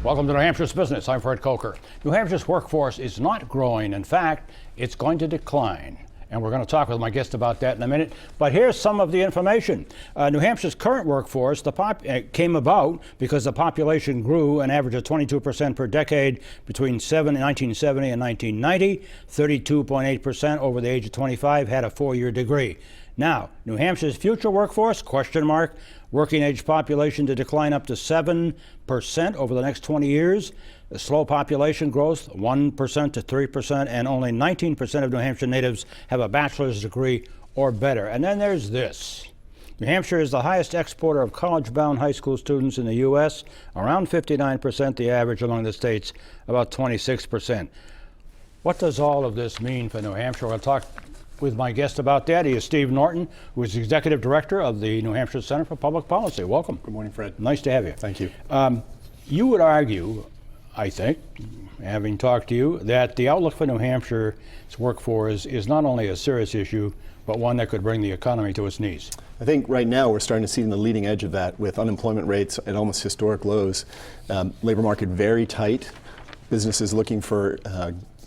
Welcome to New Hampshire's Business. I'm Fred Coker. New Hampshire's workforce is not growing. In fact, it's going to decline. And we're going to talk with my guest about that in a minute. But here's some of the information. New Hampshire's current workforce came about because the population grew an average of 22% per decade between 1970 and 1990. 32.8% over the age of 25 had a 4-year degree. Now, New Hampshire's future workforce, question mark, working age population to decline up to 7% over the next 20 years. The slow population growth, 1% to 3%, and only 19% of New Hampshire natives have a bachelor's degree or better. And then there's this. New Hampshire is the highest exporter of college-bound high school students in the U.S., around 59%, the average among the states, about 26%. What does all of this mean for New Hampshire? We'll talk with my guest about that. He is Steve Norton, who is Executive Director of the New Hampshire Center for Public Policy. Welcome. Good morning, Fred. Nice to have you. Thank you. You would argue, I think, having talked to you, that the outlook for New Hampshire's workforce is not only a serious issue, but one that could bring the economy to its knees. I think right now we're starting to see the leading edge of that with unemployment rates at almost historic lows, labor market very tight, businesses looking for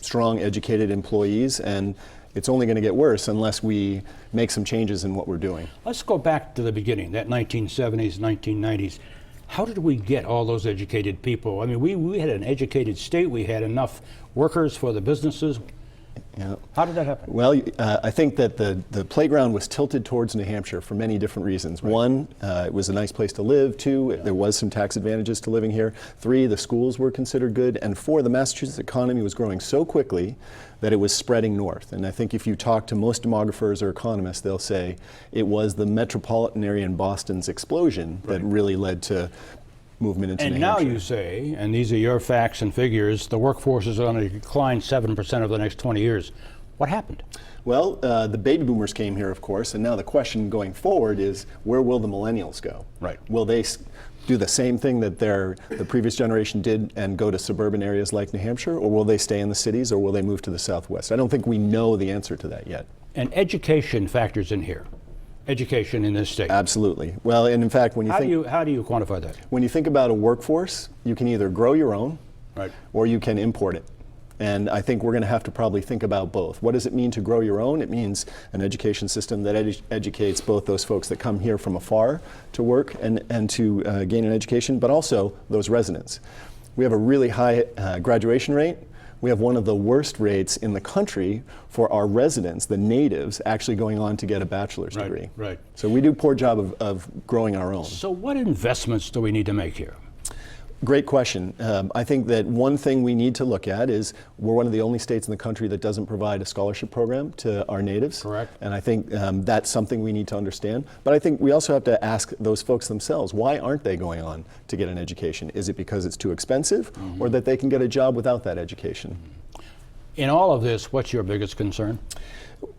strong, educated employees, and it's only going to get worse unless we make some changes in what we're doing. Let's go back to the beginning, that 1970s, 1990s. How did we get all those educated people? I mean, we had an educated state. We had enough workers for the businesses. Yeah. How did that happen? Well, I think that the playground was tilted towards New Hampshire for many different reasons. Right. One, it was a nice place to live. Two, there was some tax advantages to living here. Three, the schools were considered good. And four, the Massachusetts economy was growing so quickly that it was spreading north. And I think if you talk to most demographers or economists, they'll say it was the metropolitan area in Boston's explosion that really led to movement into New Hampshire. And now you say, and these are your facts and figures, the workforce is going to decline 7% over the next 20 years. What happened? Well, the baby boomers came here, of course, and now the question going forward is, where will the millennials go? Right. Will they do the same thing that the previous generation did and go to suburban areas like New Hampshire, or will they stay in the cities, or will they move to the Southwest? I don't think we know the answer to that yet. And education factors in here. Education in this state. Absolutely. Well, and in fact, when you how do you quantify that? When you think about a workforce, you can either grow your own, right, or you can import it. And I think we're going to have to probably think about both. What does it mean to grow your own? It means an education system that educates both those folks that come here from afar to work and to gain an education, but also those residents. We have a really high graduation rate. We have one of the worst rates in the country for our residents, the natives, actually going on to get a bachelor's degree. Right. So we do a poor job of growing our own. So what investments do we need to make here? Great question. I think that one thing we need to look at is we're one of the only states in the country that doesn't provide a scholarship program to our natives. Correct. And I think that's something we need to understand. But I think we also have to ask those folks themselves, why aren't they going on to get an education? Is it because it's too expensive, or that they can get a job without that education? In all of this, what's your biggest concern?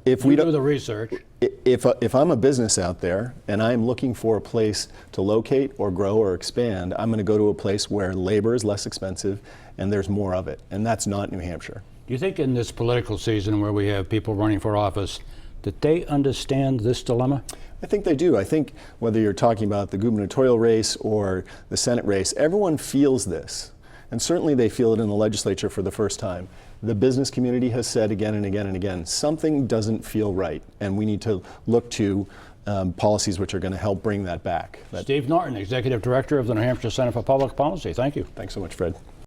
If we do the research. If I'm a business out there and I'm looking for a place to locate or grow or expand, I'm going to go to a place where labor is less expensive and there's more of it. And that's not New Hampshire. Do you think in this political season where we have people running for office, that they understand this dilemma? I think they do. I think whether you're talking about the gubernatorial race or the Senate race, everyone feels this. And certainly they feel it in the legislature for the first time. The business community has said again and again and again, something doesn't feel right, and we need to look to policies which are going to help bring that back. Steve Norton, Executive Director of the New Hampshire Center for Public Policy. Thank you. Thanks so much, Fred.